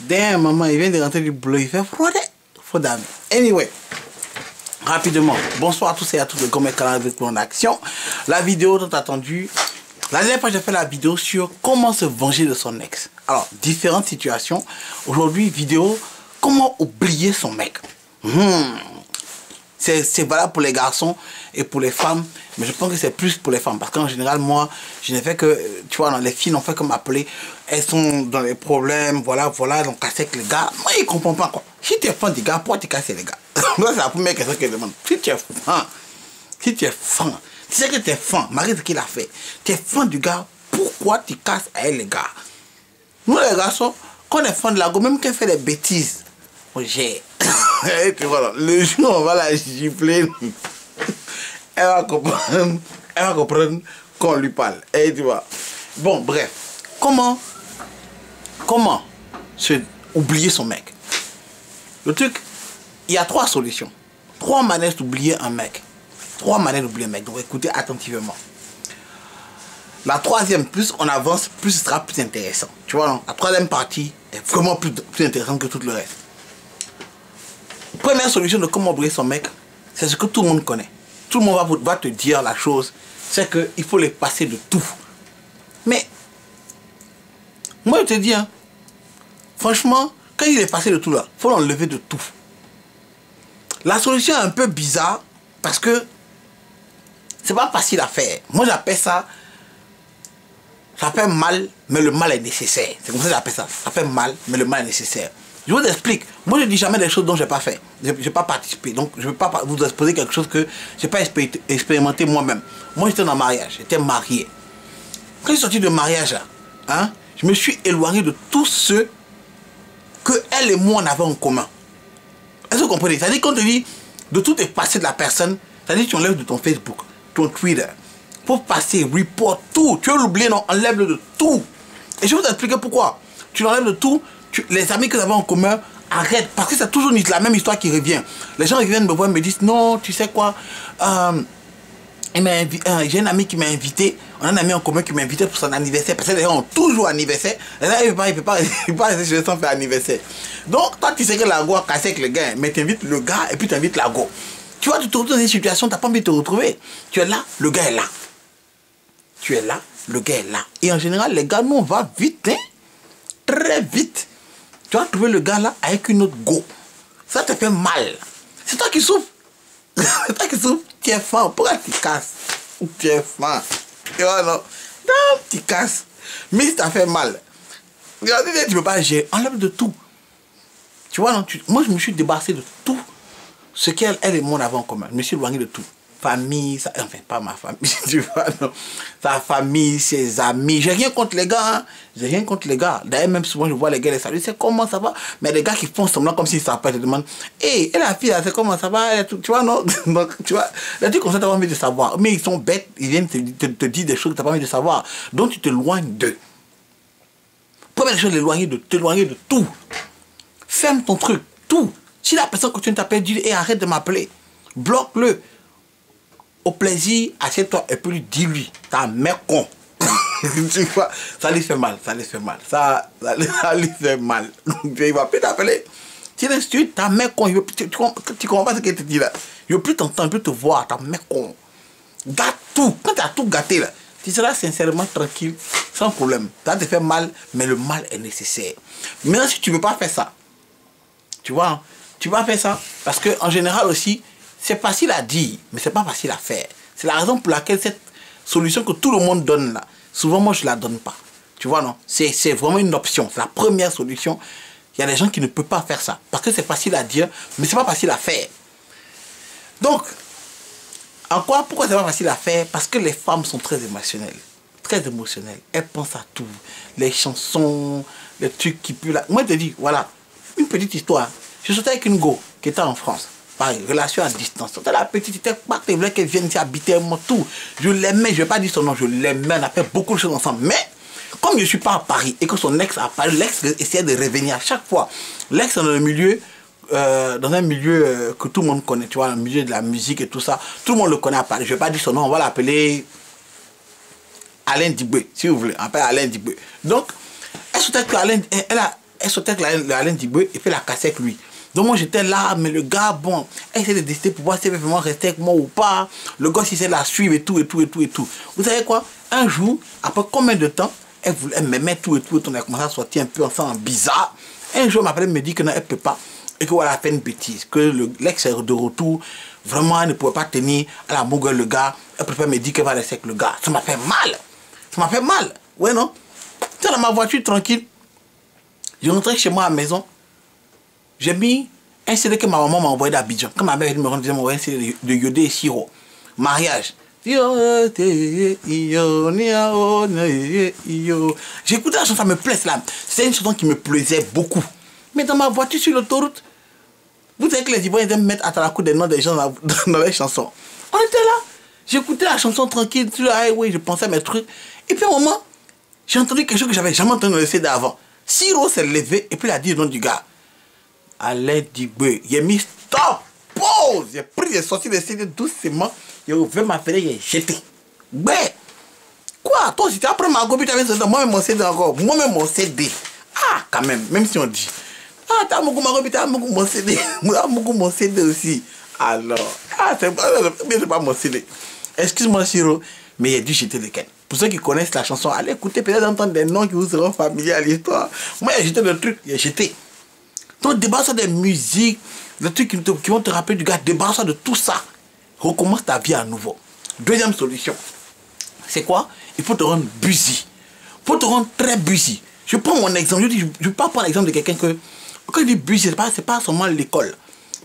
Damn, maman, il vient de rentrer du boulot, il fait froid. Faut d'amis. Anyway, rapidement, bonsoir à tous et à toutes, le Gourmet Canal avec mon action. La vidéo tant attendue. La dernière fois, j'ai fait la vidéo sur comment se venger de son ex. Alors, différentes situations. Aujourd'hui, vidéo, comment oublier son mec. C'est valable pour les garçons et pour les femmes, mais je pense que c'est plus pour les femmes. Parce qu'en général, moi, je n'ai fait que, tu vois, les filles n'ont fait que m'appeler. Elles sont dans les problèmes, voilà, donc casser avec les gars. Moi, ils ne comprennent pas quoi. Si tu es fan des gars, pourquoi tu casses les gars? Moi, c'est la première question que je demande. Si tu es fan, tu sais que tu es fan, malgré ce qu'il a fait, tu es fan du gars, pourquoi tu casses avec les gars? Nous, les garçons, quand on est fan de la go, même qu'elle fait des bêtises, j'ai. Et puis voilà, le jour où on va la gifler, elle va comprendre qu'on lui parle. Et tu vois. Bon, bref. Comment oublier son mec? Le truc, il y a 3 solutions. 3 manières d'oublier un mec. 3 manières d'oublier un mec. Donc écoutez attentivement. La 3e, plus on avance, plus ce sera plus intéressant. Tu vois, non? La 3e partie est vraiment plus intéressante que tout le reste. Première solution de comment oublier son mec, c'est ce que tout le monde connaît. Tout le monde va te dire la chose, c'est qu'il faut les passer de tout. Mais, moi je te dis, hein, franchement, quand il est passé de tout là, il faut l'enlever de tout. La solution est un peu bizarre, parce que c'est pas facile à faire. Moi j'appelle ça, ça fait mal, mais le mal est nécessaire. C'est comme ça que j'appelle ça. Ça fait mal, mais le mal est nécessaire. Je vous explique. Moi, je ne dis jamais des choses dont je n'ai pas fait. Je n'ai pas participé. Donc, je ne veux pas vous exposer quelque chose que je n'ai pas expérimenté moi-même. Moi, j'étais dans un mariage. J'étais marié. Quand je suis sorti de mariage, hein, je me suis éloigné de tous ceux que elle et moi, on avait en commun. Est-ce que vous comprenez? C'est-à-dire qu'on te dit de tout effacer de la personne. C'est-à-dire que tu enlèves de ton Facebook, ton Twitter. Pour passer, report, tout. Tu veux l'oublier, non? Enlève-le de tout. Et je vais vous expliquer pourquoi. Tu l'enlèves de tout. Les amis que vous avez en commun, arrête, parce que c'est toujours la même histoire qui revient. Les gens qui viennent me voir me disent, non, tu sais quoi, j'ai un ami qui m'a invité, on a un ami en commun qui m'a invité pour son anniversaire, parce que les gens ont toujours anniversaire, et là, il ne peut pas rester chez eux sans faire anniversaire. Donc, toi, tu sais que la go a cassé avec le gars, mais tu invites le gars et puis tu invites la go. Tu vois, tu te retrouves dans une situation, tu n'as pas envie de te retrouver. Tu es là, le gars est là. Tu es là, le gars est là. Et en général, les gars, nous, on va vite, hein, très vite. Tu vas trouver le gars là avec une autre go. Ça te fait mal. C'est toi qui souffres. C'est toi qui souffres. Tu es fan. Pourquoi tu casses? Tu es fan. Tu vois, non? Non, tu casses. Mais si ça fait mal, tu ne peux pas gérer. Enlève de tout. Tu vois, non? Moi, je me suis débarrassé de tout ce qu'elle et moi avaient en commun. Je me suis éloigné de tout. Famille, enfin pas ma famille, tu vois, non. Sa famille, ses amis. J'ai rien contre les gars, hein. J'ai rien contre les gars. D'ailleurs, même souvent je vois les gars les saluer, c'est comment ça va. Mais les gars qui font semblant comme s'ils ne savent pas, te demandent, hé, et la fille, c'est comment ça va, tu vois, non. Donc, tu vois, les trucs comme ça, tu n'as pas envie de savoir. Mais ils sont bêtes, ils viennent te dire des choses que tu n'as pas envie de savoir. Donc tu t'éloignes d'eux. Première chose, t'éloigner de tout. Ferme ton truc, tout. Si la personne continue de t'appeler, dis et arrête de m'appeler. Bloque-le. Au plaisir, assieds-toi et puis dis-lui, ta mère con. Tu vois, ça lui fait mal, ça lui fait mal. Ça lui fait mal. Il va plus t'appeler. Tu l'insultes, ta mère con. Tu comprends pas ce qu'elle te dit là? Il ne veut plus t'entendre, il veut plus te voir, ta mère con. Gâte tout. Quand tu as tout gâté là, tu seras sincèrement tranquille, sans problème. Ça te fait mal, mais le mal est nécessaire. Maintenant, si tu ne veux pas faire ça, tu vois, tu vas faire ça. Parce qu'en général aussi, c'est facile à dire, mais c'est pas facile à faire. C'est la raison pour laquelle cette solution que tout le monde donne là, souvent moi je la donne pas. Tu vois, non? C'est vraiment une option. C'est la première solution. Il y a des gens qui ne peuvent pas faire ça. Parce que c'est facile à dire, mais c'est pas facile à faire. Donc, pourquoi c'est pas facile à faire? Parce que les femmes sont très émotionnelles. Très émotionnelles. Elles pensent à tout. Les chansons, les trucs qui puent là. Moi je te dis, voilà, une petite histoire. Je sortais avec une go qui était en France. Pareil, relation à distance. C'était la petite, était pas qu'elle voulait qu'elle vienne ici habiter moi, tout. Je l'aimais, je ne vais pas dire son nom, je l'aimais, on a fait beaucoup de choses ensemble. Mais, comme je ne suis pas à Paris et que son ex à Paris, l'ex essayait de revenir à chaque fois. L'ex dans un milieu que tout le monde connaît, tu vois, dans le milieu de la musique et tout ça. Tout le monde le connaît à Paris. Je ne vais pas dire son nom, on va l'appeler Alain Dibé, si vous voulez. On appelle Alain Dibé. Donc, elle souhaitait que Alain, elle sautait avec Alain Diboué et puis la cassait avec lui. Donc moi j'étais là, mais le gars, bon, elle essayait de décider pour voir si elle veut vraiment rester avec moi ou pas. Le gars, s'il sait la suivre et tout. Vous savez quoi? Un jour, après combien de temps, elle m'aimait tout et tout, on a commencé à sortir un peu ensemble bizarre. Un jour, elle m'appelle, elle me dit que non, elle ne peut pas. Et que voilà, elle a fait une bêtise. Que l'ex est de retour. Vraiment, elle ne pouvait pas tenir. Elle a mogué le gars. Elle préfère me dire qu'elle va rester avec le gars. Ça m'a fait mal. Ça m'a fait mal. Ouais, non? Tu sais, dans ma voiture, tranquille. Je rentrais chez moi à la maison. J'ai mis un CD que ma maman m'a envoyé d'Abidjan. Quand ma mère me rendre, elle m'a envoyé un CD de Yodé et Siro. Mariage. J'écoutais la chanson, ça me plaît là. C'est une chanson qui me plaisait beaucoup. Mais dans ma voiture sur l'autoroute, vous savez que les Ivoiriens aiment mettre à la cour des noms des gens dans les chansons. On était là. J'écoutais la chanson tranquille sur la highway, je pensais à mes trucs. Et puis à un moment, j'ai entendu quelque chose que j'avais jamais entendu dans le CD avant. Siro s'est levé et puis il a dit le nom du gars. Alain Diboué. J'ai mis stop, pause. J'ai pris, j'ai sorti le CD doucement. J'ai ouvert ma fenêtre, j'ai jeté. Ouais. Quoi? Toi, si tu as pris ma copie, tu avais sorti moi-même mon CD encore. Moi-même mon CD. Ah, quand même si on dit. Ah, t'as beaucoup ma copie, t'as beaucoup mon CD. T'as beaucoup mon CD aussi. Alors, c'est pas mon CD. Excuse-moi, Siro, mais j'ai dû jeter le ken. Pour ceux qui connaissent la chanson, allez écouter, peut-être entendre des noms qui vous seront familiers à l'histoire. Moi, j'ai jeté le truc, j'ai jeté. Donc, débarrasse des musiques, des trucs qui vont te rappeler du gars, débarrasse de tout ça. Recommence ta vie à nouveau. Deuxième solution, c'est quoi? Il faut te rendre busy. Il faut te rendre très busy. Je prends mon exemple, je ne vais pas prendre l'exemple de quelqu'un que, quand je dis busy, ce n'est pas seulement l'école.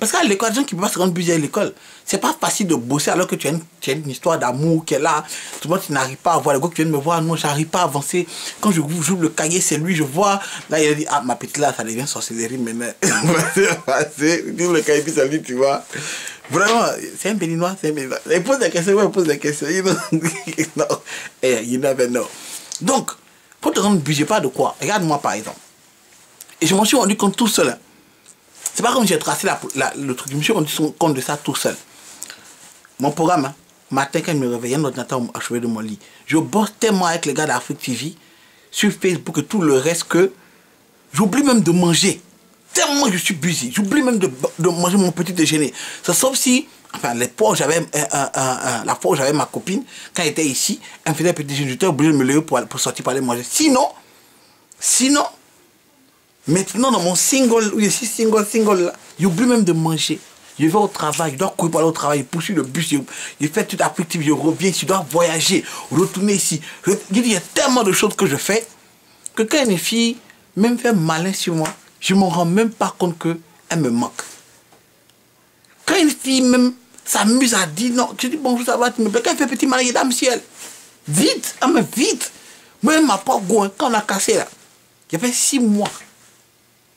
Parce qu'à l'école, les gens qui ne peuvent pas se rendre busy à l'école, c'est pas facile de bosser alors que tu as une histoire d'amour qui est là. Tout le monde, tu n'arrives pas à voir. Le gars qui vient de me voir, non, j'arrive pas à avancer. Quand je joue le cahier, c'est lui, je vois. Là, il a dit, ah, ma petite là, ça devient sorcellerie maintenant. Le cahier, puis ça lui, tu vois. Vraiment, c'est un béninois, c'est un béninois. Il pose des questions, il pose des questions. You never know. Donc, pour te rendre busy, pas de quoi. Regarde-moi par exemple. Et je m'en suis rendu compte tout seul. C'est pas comme j'ai tracé le truc. Je me suis rendu compte de ça tout seul. Mon programme, matin quand je me réveillais, un ordinateur à chevet de mon lit. Je bosse tellement avec les gars d'Afrique TV, sur Facebook et tout le reste que j'oublie même de manger. Tellement je suis busy. J'oublie même de manger mon petit déjeuner. C'est sauf si, enfin, la fois où j'avais ma copine, quand elle était ici, elle me faisait un petit déjeuner. J'étais obligé de me lever pour sortir pour aller manger. Sinon, maintenant dans mon single, où je suis single là, j'oublie même de manger. Je vais au travail, je dois courir pour aller au travail, je poursuis le bus, je fais toute la activité, je reviens ici, je dois voyager, retourner ici. Il y a tellement de choses que je fais que quand une fille même fait malin sur moi, je ne me rends même pas compte qu'elle me manque. Quand une fille même s'amuse à dire non, je dis bonjour, ça va, tu me plais. Quand elle fait petit malin, il est dans le ciel. Vite, mais vite. Moi, ma pauvre goin, quand on a cassé là, il y avait 6 mois.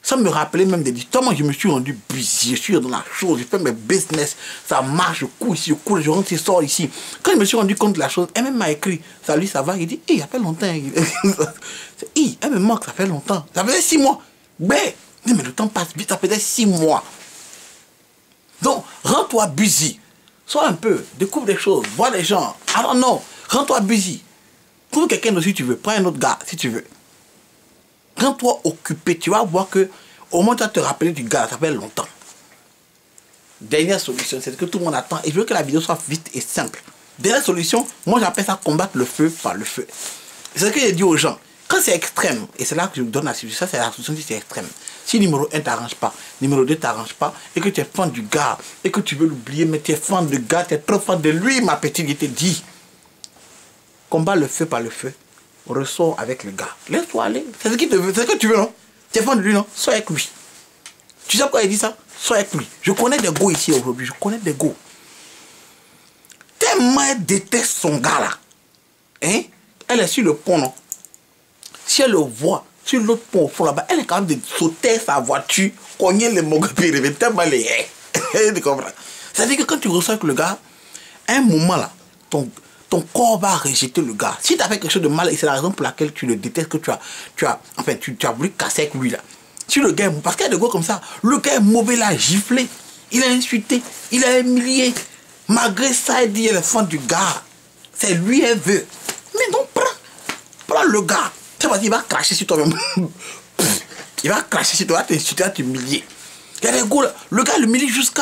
Ça me rappelait même des histoires. Je me suis rendu busy, je suis dans la chose, je fais mes business, ça marche, je cours ici, je cours, je rentre, je sors ici. Quand je me suis rendu compte de la chose, elle m'a écrit, salut, ça va? Il dit, hey, ça fait longtemps. Hey, elle me manque, ça fait longtemps. Ça faisait 6 mois. Mais le temps passe vite, ça faisait 6 mois. Donc, rends-toi busy. Sois un peu, découvre des choses, vois les gens. Alors non, rends-toi busy. Trouve quelqu'un d'autre si tu veux, prends un autre gars si tu veux. Rends-toi occupé, tu vas voir que au moins tu vas te rappeler du gars, ça fait longtemps. Dernière solution, c'est que tout le monde attend et je veux que la vidéo soit vite et simple. Dernière solution, moi j'appelle ça combattre le feu par le feu. C'est ce que j'ai dit aux gens. Quand c'est extrême, et c'est là que je vous donne la solution, ça c'est la solution si c'est extrême. Si numéro 1 t'arrange pas, numéro 2 t'arrange pas, et que tu es fan du gars, et que tu veux l'oublier, mais tu es fan du gars, tu es trop fan de lui, ma petite, je te dis. Combat le feu par le feu. Ressort avec le gars. Laisse-toi aller. C'est ce que tu veux, non? Tu es fan de lui, non? Sois avec lui. Tu sais pourquoi il dit ça? Sois avec lui. Je connais des go ici aujourd'hui. Je connais des go. Tellement elle déteste son gars là. Hein? Elle est sur le pont, non? Si elle le voit sur l'autre pont au fond là-bas, elle est capable de sauter sa voiture, cogner les mogopis, tellement les haies. Tu comprends? C'est-à-dire que quand tu ressors avec le gars, à un moment là, ton corps va rejeter le gars. Si tu as fait quelque chose de mal, et c'est la raison pour laquelle tu le détestes, que tu as voulu casser avec lui là. Si le gars est mauvais, parce qu'il y a des gars comme ça, le gars est mauvais, il a giflé, il a insulté, il a humilié. Malgré ça, il dit elle est fan du gars. C'est lui, elle veut. Mais non, prends le gars. Tu vas dire, il va cracher sur toi-même. Il va cracher sur toi, tu vas t'humilier. Il y a des gars, le gars l'humilie jusqu'à...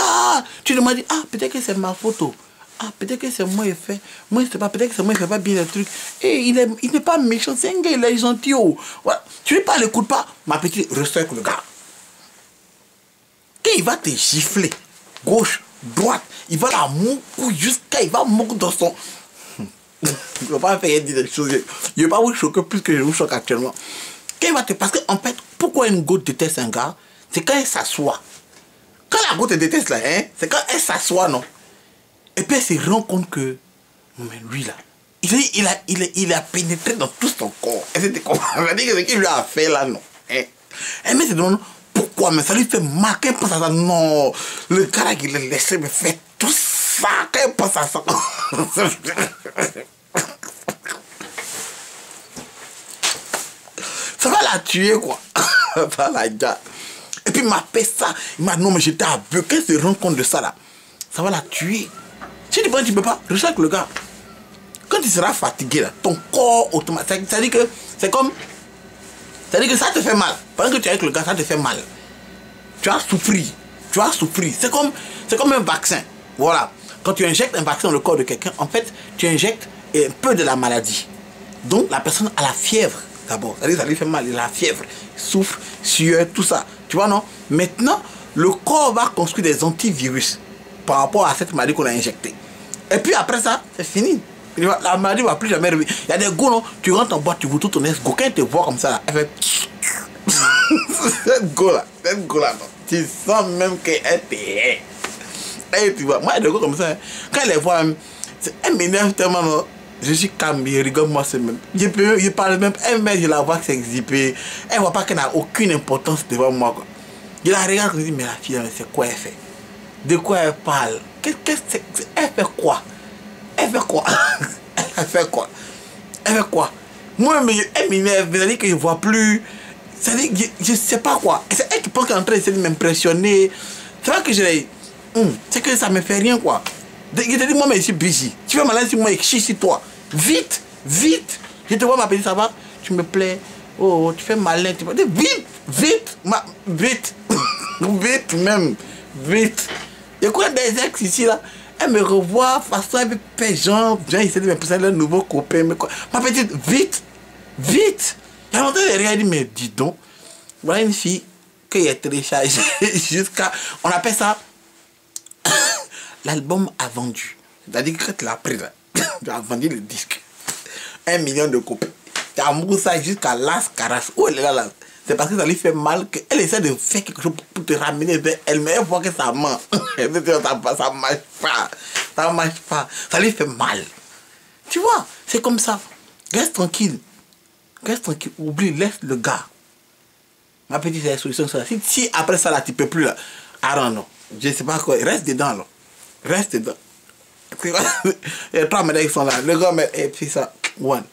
Tu te demandes, ah, peut-être que c'est ma photo. Ah, peut-être que c'est moi qui fait. Moi, je sais pas, peut-être que c'est moi qui fais pas bien les trucs. Et il n'est pas méchant, c'est un gars, il est gentil. Oh. Voilà. Tu ne pas, l'écoute pas. Ma petite, reste avec le gars. Quand il va te gifler, gauche, droite, il va la moucou jusqu'à... Il va moucou dans son... Je ne vais pas faire dire des choses. Je ne vais pas vous choquer plus que je vous choque actuellement. Quand il va te... Parce qu'en fait, pourquoi une goutte déteste un gars? C'est quand elle s'assoit. Quand la goutte déteste là, hein, c'est quand elle s'assoit, non? Et puis elle se rend compte que, non mais lui là, il a pénétré dans tout son corps. Et c'était comme, on va dire que ce qu'il lui a fait là, non. Hein? Et mais se demande pourquoi, mais ça lui fait mal. Quand il pense à ça, non, le gars là qui l'a laissé me fait tout ça. Quand il pense à ça, ça va la tuer quoi. Ça va la gars. Et puis il m'a fait ça. Il m'a dit non mais j'étais aveugle. Quand il se rend compte de ça là, ça va la tuer. Si tu ne peux pas, recherche le gars. Quand tu seras fatigué, là, ton corps automatique, c'est-à-dire que c'est comme... C'est-à-dire que ça te fait mal. Pendant que tu es avec le gars, ça te fait mal. Tu as souffert. Tu as souffert. C'est comme un vaccin. Voilà. Quand tu injectes un vaccin dans le corps de quelqu'un, en fait, tu injectes un peu de la maladie. Donc la personne a la fièvre d'abord. C'est-à-dire que ça lui fait mal. Il a la fièvre. Il souffre, sueur, tout ça. Tu vois, non? Maintenant, le corps va construire des antivirus par rapport à cette maladie qu'on a injectée. Et puis après ça, c'est fini. La maladie ne va plus jamais revenir. Il y a des gars, non, tu rentres en boîte, tu vois tout ton esgo. Quand il te voit comme ça, là, elle fait... cette go-là, non. Tu sens même qu'elle te hait. Et tu vois, moi, il y a des gars comme ça, hein. Quand elle les voit, elle m'énerve tellement, non. Je suis calme, je rigole moi c'est même. Je parle même, elle je la vois que c'est exhibé. Elle ne voit pas qu'elle n'a aucune importance devant moi, quoi. Je la regarde et je dis, mais la fille, c'est quoi elle fait? De quoi elle parle? Elle fait quoi? Elle fait quoi? Elle fait quoi? Elle fait quoi? Moi, elle m'énerve, c'est-à-dire que je ne vois plus. C'est-à-dire que je ne sais pas quoi. C'est elle qui pense qu'elle est en train d'essayer de m'impressionner. C'est vrai que je l'ai. C'est que ça ne me fait rien, quoi. Je te dis, moi, mais je suis busy. Tu vas malade sur moi et chie sur toi. Vite, vite. Je te vois, ma petite, ça va? Tu me plais. Oh, tu fais malin. Tu vite, vite, vite. Vite même. Vite. Il y a des ex ici là, elle me revoit, façon elle fait genre, essaie de me présenter un nouveau copain, mais quoi. Ma petite, vite, vite. Il y a longtemps derrière, elle dit, mais dis donc, voilà une fille qui est téléchargée jusqu'à, on appelle ça, l'album a vendu. C'est-à-dire que quand tu l'as pris là, tu as vendu le disque, 1 million de copies. Tu as mis ça jusqu'à Las Caras. Où elle est là? C'est parce que ça lui fait mal qu'elle essaie de faire quelque chose pour te ramener vers elle, mais elle voit que ça ment. Ça marche pas. Ça marche pas. Ça lui fait mal. Tu vois, c'est comme ça. Reste tranquille. Reste tranquille. Oublie, laisse le gars. Ma petite, c'est la solution. Si après ça, là, tu peux plus, là. Ah non. Je sais pas quoi. Reste dedans, là. Reste dedans. Il y a 3 médailles qui sont là. Le gars, et puis ça. One.